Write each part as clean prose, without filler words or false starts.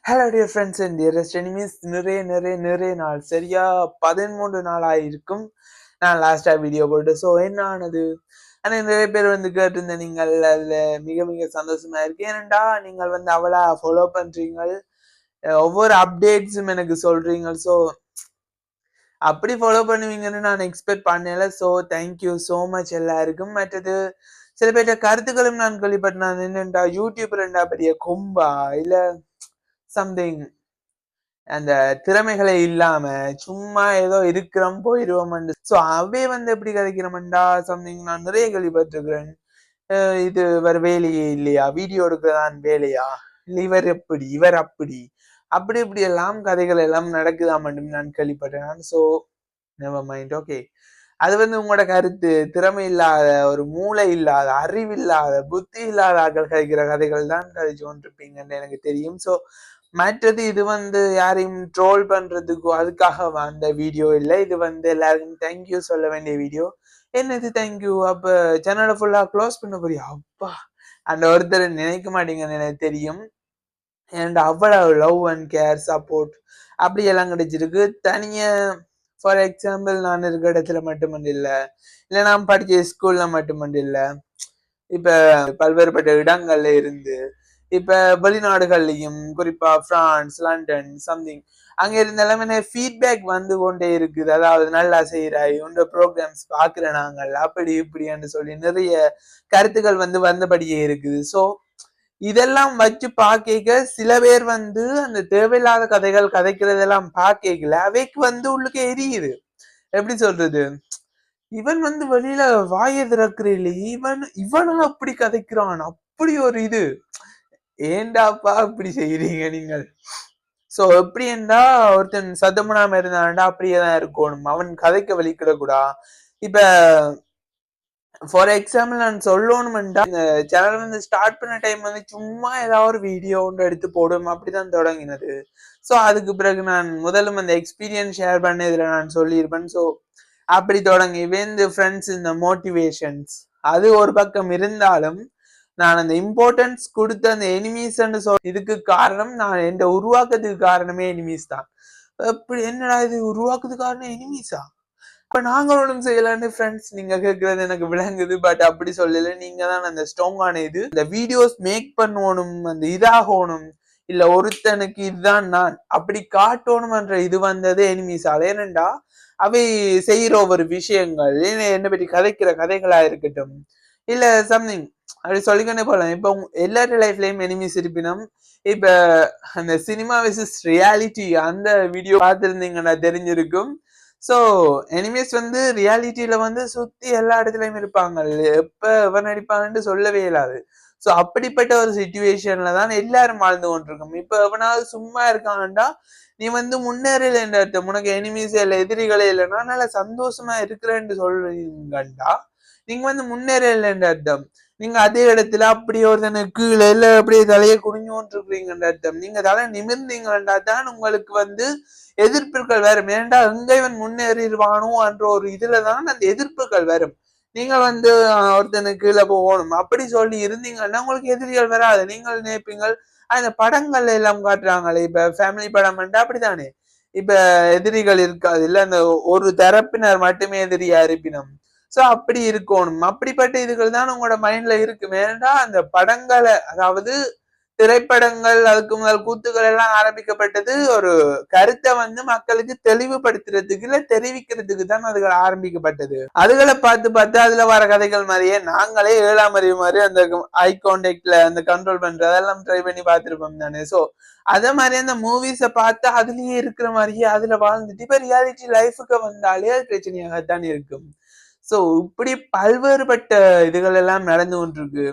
Hello dear friends and dearest enemies. நிறைய நாள் சரியா 13 நாள் ஆயிருக்கும் நான் லாஸ்டா வீடியோ போட்டு. ஸோ என்ன ஆனது? ஆனால் நிறைய பேர் வந்து கேட்டிருந்த நீங்கள் அதில் மிக மிக சந்தோஷமா இருக்கு. ஏனண்டா நீங்கள் வந்து அவளா ஃபாலோ பண்றீங்க, ஒவ்வொரு அப்டேட்ஸும் எனக்கு சொல்றீங்க. ஸோ அப்படி ஃபாலோ பண்ணுவீங்கன்னு நான் எக்ஸ்பெக்ட் பண்ணல. ஸோ தேங்க்யூ ஸோ மச் எல்லாருக்கும். மற்றது சில பேர்ட்ட கருத்துக்களும் நான் கேள்விப்பட்டேன். என்னண்டா யூடியூப் ரெண்டா பெரிய கொம்பா இல்ல சம்திங் அந்த திறமைகளே இல்லாம சும்மா ஏதோ இருக்கிறோம் போயிடுவோம். சோ அவே வந்து எப்படி கிடைக்கிறோம்டா சம்திங் நான் நிறைய கேள்விப்பட்டிருக்கிறேன். இது வேற வேலையே இல்லையா, வீடியோ எடுக்கிறதான் வேலையா, இல்ல இவர் எப்படி இவர் அப்படி அப்படி இப்படி எல்லாம் கதைகள் எல்லாம் நடக்குதா மட்டும் நான் கேள்விப்பட்டேன். So never mind, okay. அது வந்து உங்களோட கருத்து. திறமை இல்லாத, ஒரு மூளை இல்லாத, அறிவில்லாத, புத்தி இல்லாத ஆக்கள் கதைக்கிற கதைகள் தான் கதைச்சு கொண்டிருப்பீங்கன்னு எனக்கு தெரியும். ஸோ மற்றது இது வந்து யாரையும் ட்ரோல் பண்றதுக்கோ அதுக்காக வந்த வீடியோ இல்லை. இது வந்து எல்லாருக்கும் தேங்க்யூ சொல்ல வேண்டிய வீடியோ. என்னது தேங்க்யூ? அப்ப சேனலை ஃபுல்லா க்ளோஸ் பண்ண போறியா? அப்பா, அந்த ஒருத்தர் நினைக்க மாட்டீங்கன்னு எனக்கு தெரியும். அண்ட் அவ்வளவு லவ் அண்ட் கேர் சப்போர்ட் அப்படி எல்லாம் கிடைச்சிருக்கு. தனியா ஃபார் எக்ஸாம்பிள் நான் இருக்க இடத்துல மட்டுமண்டு இல்ல நான் படிச்ச ஸ்கூல்ல மட்டுமண்டு இல்ல, இப்ப பல்வேறுபட்ட இடங்கள்ல இருந்து இப்ப வெளிநாடுகள்லயும் குறிப்பா பிரான்ஸ், லண்டன் சம்திங் அங்க இருந்த எல்லாமே ஃபீட்பேக் வந்து கொண்டே இருக்குது. அதாவது நல்லா செய்யறாய், உங்க ப்ரோக்ராம்ஸ் பாக்குற நாங்கள் அப்படி இப்படின்னு சொல்லி நிறைய கருத்துக்கள் வந்து வந்தபடியே இருக்குது. ஸோ இதெல்லாம் வச்சு பாக்க சில பேர் வந்து அந்த தேவையில்லாத கதைகள் கதைக்கிறதெல்லாம் பாக்கல அவைக்கு வந்து உள்ளுக்கு எரியுது. எப்படி சொல்றது, இவன் வந்து வெளியில வாயை திறக்கிற இல்லையே, இவனும் அப்படி கதைக்கிறான், அப்படி ஒரு இது ஏண்டாப்பா இப்படி செய்யறீங்க நீங்கள்? சோ எப்படி என்றா ஒருத்தன் சத்தமுனாம இருந்தான்டா அப்படியேதான் இருக்கணும், அவன் கதைக்க வலிக்கிடக்கூடா. இப்ப ஃபார் எக்ஸாம்பிள் நான் சொல்லணும்டா, இந்த சேனல் வந்து ஸ்டார்ட் பண்ண டைம் வந்து சும்மா ஏதாவது ஒரு வீடியோ ஒன்று எடுத்து போடும் அப்படிதான் தொடங்கினது. ஸோ அதுக்கு பிறகு நான் முதலும் அந்த எக்ஸ்பீரியன்ஸ் ஷேர் பண்ணதுல நான் சொல்லியிருப்பேன். ஸோ அப்படி தொடங்கி இந்த ஃப்ரெண்ட்ஸ், இந்த மோட்டிவேஷன்ஸ் அது ஒரு பக்கம் இருந்தாலும் நான் அந்த இம்பார்ட்டன்ஸ் கொடுத்த அந்த எனிமீஸ் இதுக்கு காரணம் நான் எந்த உருவாக்கத்துக்கு காரணமே எனிமீஸ் தான். எப்படி என்னடா இது உருவாக்குறதுக்கு காரணம் எனிமீஸா? அப்ப நாங்க ஒன்றும் செய்யலான்னு ஃப்ரெண்ட்ஸ் நீங்க கேட்கறது எனக்கு விளங்குது. பட் அப்படி சொல்லல, நீங்க தான் அந்த ஸ்ட்ராங்கான இது. இந்த வீடியோஸ் மேக் பண்ணணும், அந்த இதாகணும், இல்ல ஒருத்தனுக்கு இதுதான் நான் அப்படி காட்டணும்ன்ற இது வந்தது எனிமீஸால. ஏனண்டா அவை செய்யற ஒவ்வொரு விஷயங்கள், என்ன பற்றி கதைக்கிற கதைகளா இருக்கட்டும், இல்ல சம்திங் அப்படி சொல்லிக்கொண்டே போலாம். இப்ப எல்லாரு லைஃப்லயும் எனிமீஸ் இருப்பினும், இப்ப அந்த சினிமா விசஸ் ரியாலிட்டி அந்த வீடியோ பார்த்திருந்தீங்கன்னா தெரிஞ்சிருக்கும். சோ எனிமீஸ் வந்து ரியாலிட்டியில வந்து சுத்தி எல்லா இடத்துலயும் இருப்பாங்க, எப்ப எவன் நடிப்பாங்கன்னு சொல்லவே இயலாது. சோ அப்படிப்பட்ட ஒரு சிச்சுவேஷன்ல தான் எல்லாரும் வாழ்ந்து கொண்டிருக்கோம். இப்ப எவனாவது சும்மா இருக்கான்டா, நீ வந்து முன்னேறல என்ற அர்த்தம். உனக்கு எனிமீஸ் இல்ல, எதிரிகளே இல்லைன்னா நல்ல சந்தோஷமா இருக்கிறேன்னு சொல்றீங்கண்டா, நீங்க வந்து முன்னேறல என்ற அர்த்தம். நீங்க அதே இடத்துல அப்படியே ஒருத்தனுக்கு கீழே இல்ல அப்படியே தலையை குனிஞ்சோன்னு இருக்கிறீங்கன்ற அர்த்தம். நீங்க தலை நிமிர்ந்தீங்கன்றா தான் உங்களுக்கு வந்து எதிர்ப்புகள் வரும். ஏன்டா எங்க இவன் முன்னேறிடுவானோ என்ற ஒரு இதுலதான் அந்த எதிர்ப்புகள் வரும். நீங்கள் வந்து ஒருத்தனுக்கு கீழே போகணும் அப்படி சொல்லி இருந்தீங்கன்னா உங்களுக்கு எதிரிகள் வராது. நீங்கள் நினைப்பீங்கள் அந்த படங்கள்ல எல்லாம் காட்டுறாங்களே, இப்ப ஃபேமிலி படம் அப்படித்தானே, இப்ப எதிரிகள் இருக்காது இல்ல, அந்த ஒரு தரப்பினர் மட்டுமே எதிரியா இருப்பினும். சோ அப்படி இருக்கணும். அப்படிப்பட்ட இதுகள் தான் உங்களோட மைண்ட்ல இருக்கு. வேண்டா அந்த படங்களை, அதாவது திரைப்படங்கள் அதுக்கு முதல் கூத்துக்கள் எல்லாம் ஆரம்பிக்கப்பட்டது ஒரு கருத்தை வந்து மக்களுக்கு தெளிவுபடுத்துறதுக்கு இல்ல தெரிவிக்கிறதுக்கு தான் அதுகள் ஆரம்பிக்கப்பட்டது. அதுகளை பார்த்து அதுல வர கதைகள் மாதிரியே நாங்களே 7ஆம் அறிவு மாதிரி அந்த ஐ கான்டாக்ட்ல அந்த கண்ட்ரோல் பண்றது அதெல்லாம் ட்ரை பண்ணி பார்த்திருப்போம் தானே. சோ அதே மாதிரி அந்த மூவிஸை பார்த்து அதுலயே இருக்கிற மாதிரியே அதுல வாழ்ந்துட்டு இப்ப ரியாலிட்டி லைஃபுக்கு வந்தாலே அது பிரச்சனையாகத்தான் இருக்கும். சோ இப்படி பல்வேறுபட்ட இதுகள் எல்லாம் நடந்து கொண்டிருக்கு.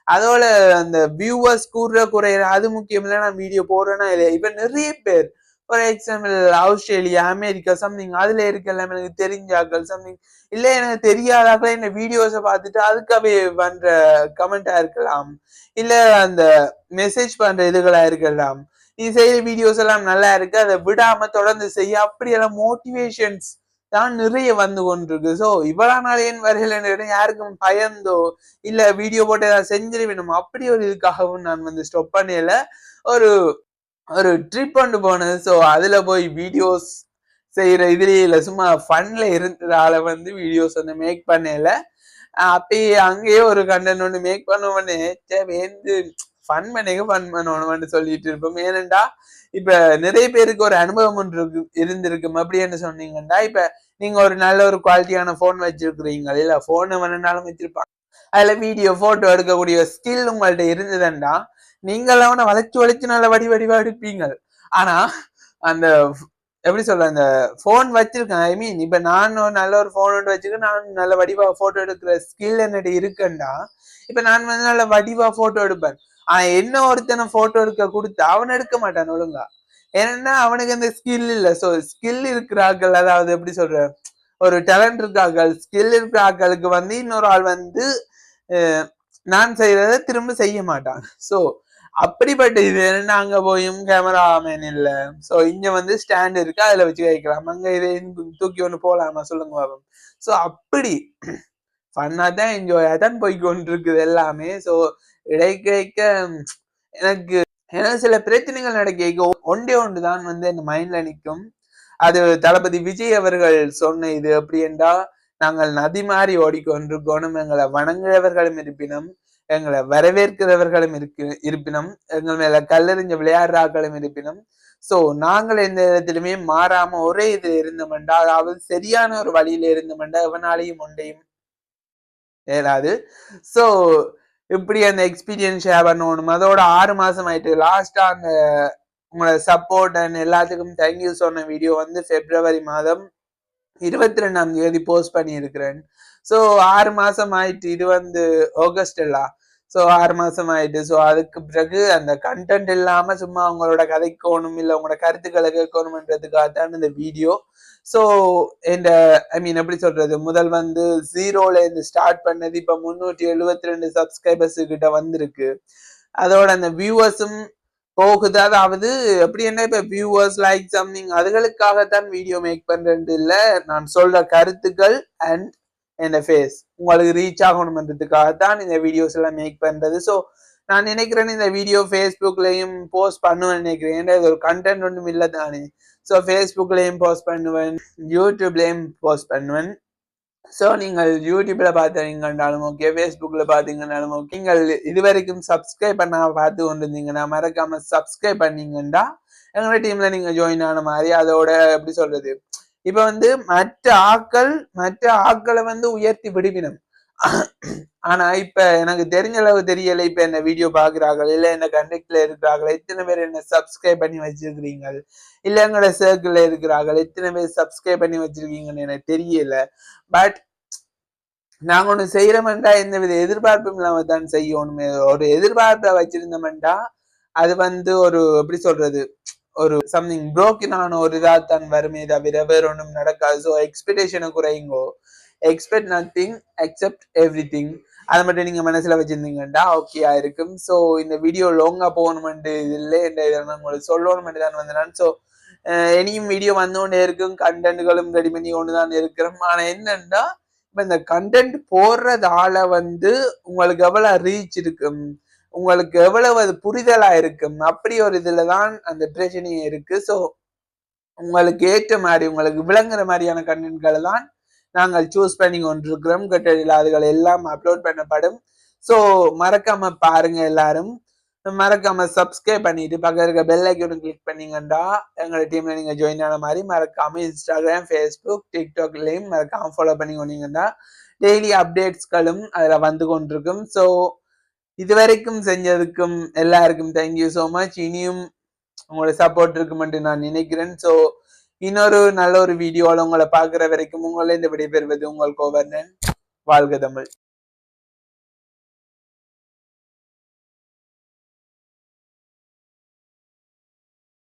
அதோட அந்த வியூவர்ஸ் குறையிற அது முக்கியம் இல்லை, நான் வீடியோ போடுறேன்னா இல்லையா. இப்ப நிறைய பேர் for example Australia, America something அதுல இருக்க எல்லாம் எனக்கு தெரிஞ்சாக்கள் சம்திங் இல்ல எனக்கு தெரியாதாக்கள் இந்த வீடியோஸை பார்த்துட்டு அதுக்காகவே பண்ற கமெண்டா இருக்கலாம், இல்ல அந்த மெசேஜ் பண்ற இதுகளா இருக்கலாம். நீ செய்யற வீடியோஸ் எல்லாம் நல்லா இருக்கு, அதை விடாம தொடர்ந்து செய்ய, அப்படி எல்லாம் மோட்டிவேஷன்ஸ் தான் நிறைய வந்து கொண்டிருக்கு. சோ இவ்வளவு நாள் ஏன் வரையில யாருக்கும் பயந்தோ இல்ல வீடியோ போட்டு ஏதாவது செஞ்சிருவேணும் அப்படி ஒரு இதுக்காகவும் நான் வந்து ஸ்டாப் பண்ணல. ஒரு ஒரு ட்ரிப் கொண்டு போனது. ஸோ அதுல போய் வீடியோஸ் செய்யற இதுலயே இல்ல, சும்மா ஃபன்ல இருந்ததால வந்து வீடியோஸ் வந்து மேக் பண்ணல. அப்பயே அங்கேயே ஒரு கண்டென்ட் ஒன்று மேக் பண்ணுவோன்னு வேந்து ஃபன் பண்ணணும்னு சொல்லிட்டு இருப்போம். ஏனண்டா இப்ப நிறைய பேருக்கு ஒரு அனுபவம் ஒன்று இருந்திருக்கும். அப்படின்னு சொன்னீங்கன்னா, இப்ப நீங்க ஒரு நல்ல ஒரு குவாலிட்டியான போன் வச்சிருக்கிறீங்க இல்ல, போன் வேணும்னாலும் வச்சிருப்பாங்க, அதுல வீடியோ போட்டோ எடுக்கக்கூடிய ஸ்கில் உங்கள்ட்ட இருந்ததுண்டா நீங்கள் அவனை வளைச்சு நல்ல வடிவா எடுப்பீங்க. ஆனா அந்த எப்படி சொல்ற, அந்த போன் வச்சிருக்கேன், ஐ மீன் இப்ப நான் நல்ல ஒரு போன் ஒன்று வச்சிருக்கேன், நான் நல்ல வடிவா போட்டோ எடுக்கிற ஸ்கில் என்னட்டு இருக்குண்டா, இப்ப நான் வந்து நல்ல வடிவா போட்டோ எடுப்பேன். ஆனா என்ன ஒருத்தனை போட்டோ எடுக்க கொடுத்து அவன் எடுக்க மாட்டான் ஒழுங்கா. ஏன்னா அவனுக்கு அந்த ஸ்கில் இல்ல. சோ ஸ்கில் இருக்கிறார்கள், அதாவது எப்படி சொல்ற, ஒரு டேலண்ட் இருக்கார்கள், ஸ்கில் இருக்கிற ஆட்களுக்கு வந்து இன்னொரு ஆள் வந்து நான் செய்யறத திரும்ப செய்ய மாட்டான். சோ அப்படிப்பட்ட இது அங்க போயும் கேமராமேன் இல்ல, சோ இங்க வந்து ஸ்டாண்ட் இருக்கு, அதுல வச்சு வைக்கலாம், அங்க இதை தூக்கி ஒண்ணு போலாமா சொல்லுங்க பாப்போம். சோ அப்படி ஃபன்னா தான் என்ஜாயா தான் போய்கொண்டு இருக்குது எல்லாமே. சோ இடைக்க எனக்கு சில பிரச்சனைகள் நடக்க ஒன்றே ஒன்றுதான் வந்து என் மைண்ட்ல நிற்கும். அது தளபதி விஜய் அவர்கள் சொன்ன இது எப்படி என்றா, நாங்கள் நதி மாறி ஓடிக்கொண்டிருக்கோனும், எங்களை வணங்குறவர்களும் இருப்பினும், எங்களை வரவேற்கிறவர்களும் இருப்பினும், எங்கள் மேல கல்லெறிஞ்ச விளையாடுறாக்களும் இருப்பினும், சோ நாங்கள் எந்த இடத்திலுமே மாறாம ஒரே இது இருந்தோம்டா, அதாவது சரியான ஒரு வழியில இருந்தோம்டா எவனாலையும் ஒன்றையும் ஏறாது. சோ இப்படி அந்த எக்ஸ்பீரியன்ஸ் ஷேர் பண்ணணும். அதோட 6 மாசம் ஆயிட்டு. லாஸ்டா அந்த உங்களோட சப்போர்ட் அண்ட் எல்லாத்துக்கும் தேங்க்யூ சொன்ன வீடியோ வந்து பிப்ரவரி மாதம் 22ஆம் தேதி போஸ்ட் பண்ணி இருக்கிறேன். சோ 6 மாசம் ஆயிட்டு. இது வந்து ஆகஸ்ட் இல்ல, சோ 6 மாசம் ஆயிட்டு. சோ அதுக்கு பிறகு அந்த கண்டென்ட் இல்லாம சும்மா உங்களோட கதைக்கணும் இல்ல உங்களோட கருத்துக்களை கேட்கணும்ன்றதுக்காக தான் இந்த வீடியோ. சோ இந்த ஐ மீன் எப்படி சொல்றது, முதல் வந்து 0ல இருந்து ஸ்டார்ட் பண்ணது இப்ப 372 சப்ஸ்கிரைபர்ஸ் கிட்ட வந்திருக்கு. அதோட அந்த வியூவர்ஸும் போகுது. அதாவது எப்படி என்ன, இப்ப வியூவர்ஸ் லைக் சம்திங் அதுகளுக்காகத்தான் வீடியோ மேக் பண்றது இல்ல, நான் சொல்ற கருத்துக்கள் அண்ட் என் ஃபேஸ் உங்களுக்கு ரீச் ஆகணும்ன்றதுக்காகத்தான் இந்த வீடியோஸ் எல்லாம் மேக் பண்றது. ஸோ நான் நினைக்கிறேன் இந்த வீடியோ ஃபேஸ்புக்லயும் போஸ்ட் பண்ணுவேன் நினைக்கிறேன். ஏன்னா இது ஒரு கண்டென்ட் ஒன்றும் இல்லை தானே. ஸோ ஃபேஸ்புக்லயும் போஸ்ட் பண்ணுவேன், யூடியூப்லயும் போஸ்ட் பண்ணுவேன். ஸோ நீங்கள் யூடியூப்ல பார்த்தீங்கன்னாலும் ஓகே, ஃபேஸ்புக்ல பார்த்தீங்கன்னாலும் ஓகே, நீங்கள் இதுவரைக்கும் சப்ஸ்கிரைப் பண்ண பார்த்து கொண்டிருந்தீங்கன்னா மறக்காம சப்ஸ்கிரைப் பண்ணீங்கன்னா எங்களோட டீம்ல நீங்க ஜாயின் ஆன மாதிரி. அதோட எப்படி சொல்றது, இப்ப வந்து மற்ற ஆட்களை வந்து உயர்த்தி விடுவினம். ஆனா இப்ப எனக்கு தெரிஞ்ச அளவு தெரியல, இப்ப என்ன வீடியோ பாக்குறார்கள் இல்ல என்ன கண்டக்ட்ல இருக்கிறார்கள், எத்தனை பேர் என்ன சப்ஸ்கிரைப் பண்ணி வச்சிருக்கிறீங்க, இல்ல எங்களோட சர்க்கிள்ல இருக்கிறார்கள் எத்தனை பேர் சப்ஸ்கிரைப் பண்ணி வச்சிருக்கீங்கன்னு எனக்கு தெரியல. பட் நாங்க ஒண்ணு செய்யறோம்டா எந்த வித எதிர்பார்ப்பும் இல்லாம தான் செய்யணும். ஒரு எதிர்பார்ப்பை வச்சிருந்தோம்டா அது வந்து ஒரு எப்படி சொல்றது, ஒரு சம்திங் புரோக்கனான ஒரு இதா தான் வருமே தவிர வேற ஒன்றும் நடக்காது. ஸோ எக்ஸ்பெக்டேஷனை குறையுங்கோ, expect nothing accept everything, அதை மட்டும் நீங்க மனசுல வச்சிருந்தீங்கன்னா ஓகேயா இருக்கும். ஸோ இந்த வீடியோ லாங்கா போகணுமெண்டு இது இல்லை, உங்களுக்கு சொல்லணுமெண்டு தான் வந்தேன். ஸோ இனியும் வீடியோ வந்தோண்டே இருக்கும், கண்டென்ட்களும் ரெடி பண்ணி கொண்டு தான் இருக்கிறோம். ஆனா என்னன்னா இப்ப இந்த கண்டென்ட் போடுறதால வந்து உங்களுக்கு எவ்வளவு ரீச் இருக்கும், உங்களுக்கு எவ்வளவு அது புரிதலா இருக்கும், அப்படி ஒரு இதுலதான் அந்த பிரச்சனையே இருக்கு. ஸோ உங்களுக்கு ஏற்ற மாதிரி உங்களுக்கு விளங்குற மாதிரியான கண்டென்ட்களை தான் நாங்கள் சூஸ் பண்ணி கொண்டிருக்கிறோம். கட்டடியில் அதுகள் எல்லாம் அப்லோட் பண்ணப்படும். ஸோ மறக்காம பாருங்க, எல்லாரும் மறக்காம சப்ஸ்கிரைப் பண்ணிட்டு பக்கம் இருக்க பெல் ஐக்கனும் கிளிக் பண்ணீங்கன்னா எங்களோட டீம்ல நீங்க ஜாயின் ஆன மாதிரி. மறக்காம இன்ஸ்டாகிராம், ஃபேஸ்புக், டிக்டாக்லயும் மறக்காம ஃபாலோ பண்ணி கொண்டீங்கன்னா டெய்லி அப்டேட்ஸ்களும் அதுல வந்து கொண்டிருக்கும். ஸோ இதுவரைக்கும் செஞ்சதுக்கும் எல்லாருக்கும் தேங்க்யூ ஸோ மச். இனியும் உங்களோட சப்போர்ட் இருக்குமென்று நான் நினைக்கிறேன். ஸோ இன்னொரு நல்ல ஒரு வீடியோல உங்களை பார்க்குற வரைக்கும் உங்களை இந்த விடைபெறுவது உங்கள் கோவர்ணன். வாழ்க தமிழ்.